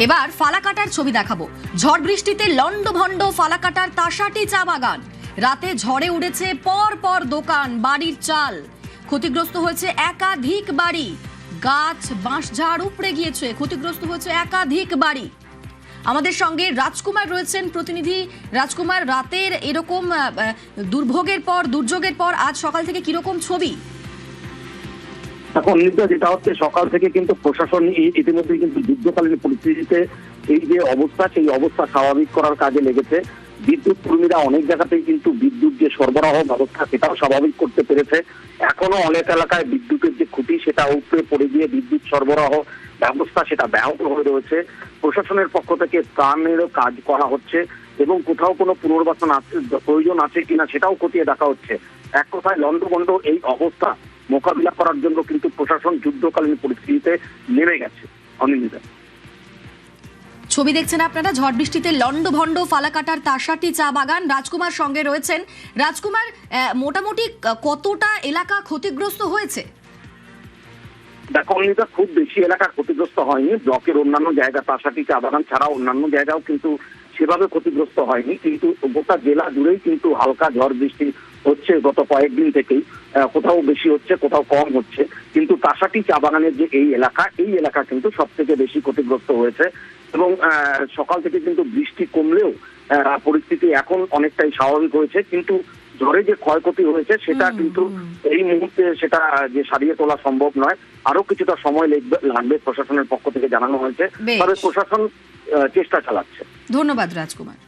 এবার ফালাকাটার ছবি দেখাবো। ঝড় বৃষ্টিতে লন্ডভন্ড ফালাকাটার তাসাটি চা বাগান। রাতে ঝড়ে উড়েছে পর পর দোকান, বাড়ির চাল। ক্ষতিগ্রস্ত হয়েছে একাধিক বাড়ি। গাছ, বাঁশঝাড় উপড়ে গিয়েছে। ক্ষতিগ্রস্ত হয়েছে একাধিক বাড়ি। আমাদের সঙ্গে রাজকুমার রয়েছেন প্রতিনিধি। রাজকুমার, রাতের এরকম দুর্যোগের পর আজ সকাল থেকে কিরকম ছবি? এখন যেটা হচ্ছে, সকাল থেকে কিন্তু প্রশাসন ইতিমধ্যে কিন্তু যুদ্ধকালীন পরিস্থিতিতে এই যে অবস্থা, সেই অবস্থা স্বাভাবিক করার কাজে লেগেছে। বিদ্যুৎ কর্মীরা অনেক জায়গাতেই কিন্তু বিদ্যুৎ যে সরবরাহ ব্যবস্থা সেটাও স্বাভাবিক করতে পেরেছে। এখনো অনেক এলাকায় বিদ্যুতের যে খুঁটি সেটা উপরে পড়ে গিয়ে বিদ্যুৎ সরবরাহ ব্যবস্থা সেটা ব্যাহত হয়ে রয়েছে। প্রশাসনের পক্ষ থেকে ত্রাণেরও কাজ করা হচ্ছে এবং কোথাও কোনো পুনর্বাসন প্রয়োজন আছে কিনা সেটাও খতিয়ে দেখা হচ্ছে। এক কথায় লন্ডভন্ড এই অবস্থা মোকাবিলা করার জন্য কিন্তু প্রশাসন যুদ্ধকালীন পরিস্থিতিতে নেমে গেছে। অনিন্দিতা, ছবি দেখছেন আপনারা, ঝড় বৃষ্টিতে লন্ডভন্ড ফালাকাটার তাসাটি চা বাগান। রাজকুমার সঙ্গে রয়েছেন। রাজকুমার, মোটামুটি কতটা এলাকা ক্ষতিগ্রস্ত হয়েছে? দেখো অনিন্দিতা, খুব বেশি এলাকা ক্ষতিগ্রস্ত হয়নি। ব্লকের অন্যান্য জায়গা, তাসাটি চা বাগান ছাড়াও অন্যান্য জায়গাও কিন্তু সেভাবে ক্ষতিগ্রস্ত হয়নি, কিন্তু গোটা জেলা জুড়েই কিন্তু হালকা ঝড় বৃষ্টি হচ্ছে গত কয়েকদিন থেকেই। কোথাও বেশি হচ্ছে, কোথাও কম হচ্ছে, কিন্তু তাসাটি চা বাগানের যে এই এলাকা কিন্তু সব থেকে বেশি ক্ষতিগ্রস্ত হয়েছে। এবং সকাল থেকে কিন্তু বৃষ্টি কমলেও পরিস্থিতি এখন অনেকটাই স্বাভাবিক হয়েছে। কিন্তু ঝড়ে যে ক্ষয়ক্ষতি হয়েছে সেটা কিন্তু এই মুহূর্তে সেটা যে সারিয়ে তোলা সম্ভব নয়, আরো কিছুটা সময় লাগবে প্রশাসনের পক্ষ থেকে জানানো হয়েছে। তবে প্রশাসন চেষ্টা চালাচ্ছে। ধন্যবাদ রাজকুমার।